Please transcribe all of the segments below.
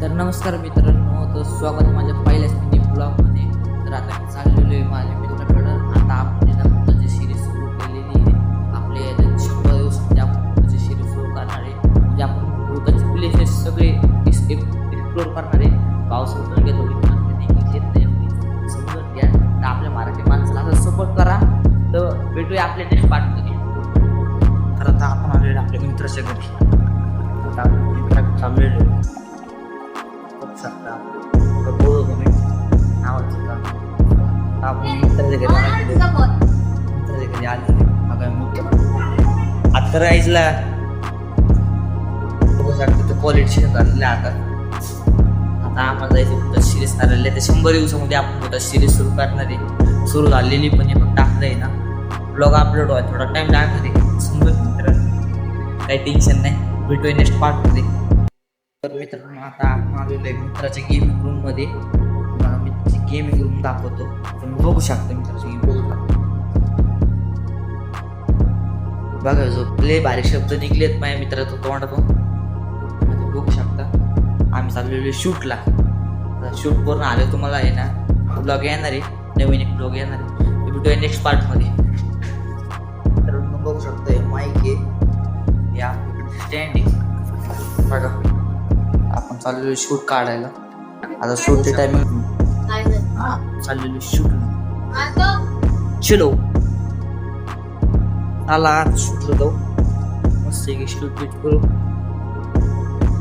तर नमस्कार मित्रांनो, तर स्वागत माझ्या पहिल्याच मिनी ब्लॉगमध्ये. तर आता मी चाललेलो आहे माझ्या मित्राकडं. आता आपण त्याची सिरीज सुरू केलेली आहे. आपले 100 दिवसामध्ये आपण त्याची सिरीज सुरू करणार आहे. म्हणजे आपण भूताचे प्लेसेस सगळे एक्सप्लोर करणार आहे. पावसाळ्यात गेलो घेत नाही समजून घ्या. तर आपल्या मराठी माणसाला असं सपोर्ट करा. तर भेटूया आपल्या नेक्स्ट पार्टमध्ये. तर आता आपण आलेलो आपल्या मित्राच्या घरी. आता आपण मित्राकडे चाललेलो आहे. शकता बोलू तुम्ही नावाचं का आपण मित्राच्या घरी आले आता राईजला बघू शकतो क्वालिटी झालेलं आता आम्हाला जायचं सिरीज झालेलं आहे. 100 दिवसामध्ये आपण होता सिरीज सुरू करणार आहे. सुरू झालेली पण हे फक्त टाकलं आहे ना, ब्लॉग अपलोड व्हायला थोडा टाइम लागणार आहे. समजून मित्रांनो, काही टेन्शन नाही, भेटूया नेक्स्ट पार्टमध्ये. तर मित्रांनो, आता आपण आलेलो आहे मित्राच्या गेमिंग रूम मध्ये. मी गेमिंग रूम दाखवतो, तुम्ही बघू शकता मित्राची गेम बघू शकता. बघा जो प्ले बारीक शब्द निघलेत माझ्या मित्राचं तोंडातून, बघू शकता. आम्ही चाललेलो शूटला. शूट करून आलो, तुम्हाला आहे ना ब्लॉग येणार आहे, नवीन एक ब्लॉग येणार आहे. भेटूया नेक्स्ट पार्ट मध्ये. तर बघू शकता माईक आहे या स्टँड आहे बघा. आपण चाललेलो शूट काढायला. आता शूटचे टायमिंग चाललेलो शूट चलो आला शूटला जाऊ. मस्त की शूट बीट करू.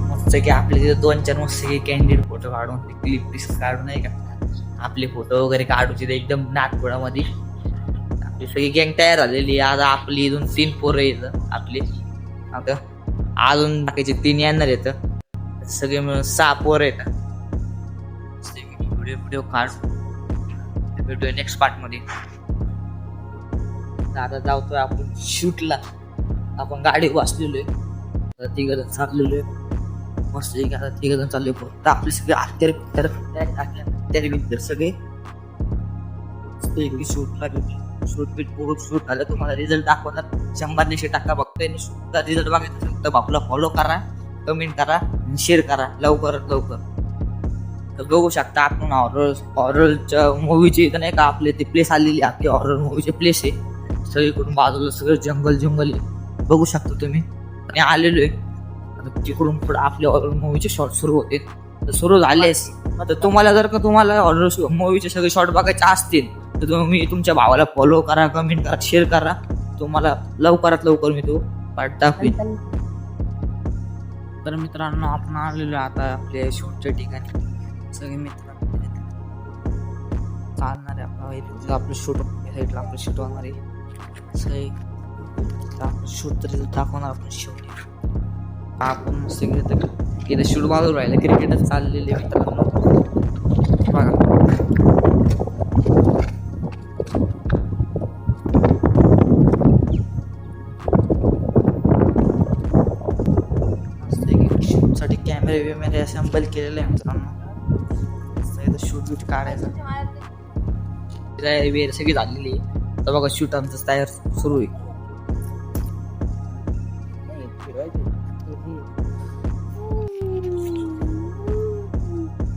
मस्त की आपले तिथे 2-4 मस्त की कॅन्डिड फोटो काढून क्लिप पीस काढून नाही का, आपले फोटो वगैरे काढू तिथे एकदम नागपुरामध्ये. आपली सगळी गँग तयार झालेली. आता आपली इथून 3 पोरं येतं आपली. आता अजून बाकीचे 3 येणार येतं. सगळे मिळून 6 पोरं येतात. व्हिडिओ काढू. भेटूया नेक्स्ट पार्ट मध्ये. आता जाऊतोय आपण शूटला. आपण गाडी वाचलेलो आहे. 3 जण चाललेलो आहे मस्त. आता 3 जण चालले. फक्त आपले सगळे हत्यारे सगळे शूट झालं. तुम्हाला रिझल्ट दाखवणार. 100% बघतोय. रिझल्ट बघायचं असेल तर आपला फॉलो करा, कमेंट करा, शेअर करा लवकरात लवकर. तर बघू शकता आपण हॉररच्या मूवीचे नाही का आपले ते प्लेस आलेली. आपली हॉरर मूवीचे प्लेस आहे. सगळीकडून बाजूला सगळं जंगल आहे. बघू शकता तुम्ही. आणि आलेलो आहे तिकडून पुढे आपल्या हॉरर मूवीचे शॉर्ट सुरू होते. तर सुरू झालेस तर तुम्हाला जर का तुम्हाला हॉरर मूवीचे सगळे शॉर्ट बघायचे असतील तर तुम्ही तुमच्या भावाला फॉलो करा, कमेंट करा, शेअर करा. तुम्हाला लवकरात लवकर मी तो पार्ट दाखवेन. तर मित्रांनो, आपण आलेलो आता आपल्या शूटच्या ठिकाणी. सगळे मित्र चालणार आहे. आपलं शूट साईडला आपलं शूट होणार आहे. सगळे आपलं शूट तरी दाखवणार आपण. शूट आपण सगळे तर इथे शूट बाजू राहिलं. क्रिकेटच चाललेले मित्रांनो बघा. साठी कॅमेरे असेंबल केलेले आहे मित्रांनो. शूट काढायचं तयारी सगळी झालेली आहे. तर बघा शूट आमचं तयार सुरू आहे.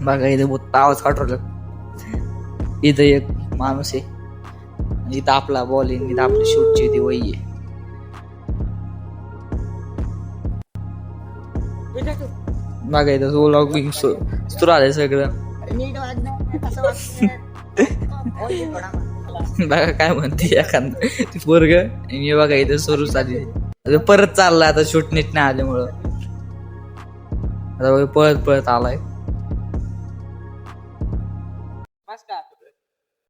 बघा इथे बहुत आवाज काढवलं. इथं एक माणूस आहे. इथं आपला बॉल आहे. इथं आपली शूटची ती वही आहे. बघा इथं व्लॉगिंग सुरू आलंय सगळं. बघा काय म्हणते एखादं पोरग. मी बघा इथं सुरू झाली. परत चाललाय आता शूट नीट नाही आल्यामुळं. आता पळत आलाय.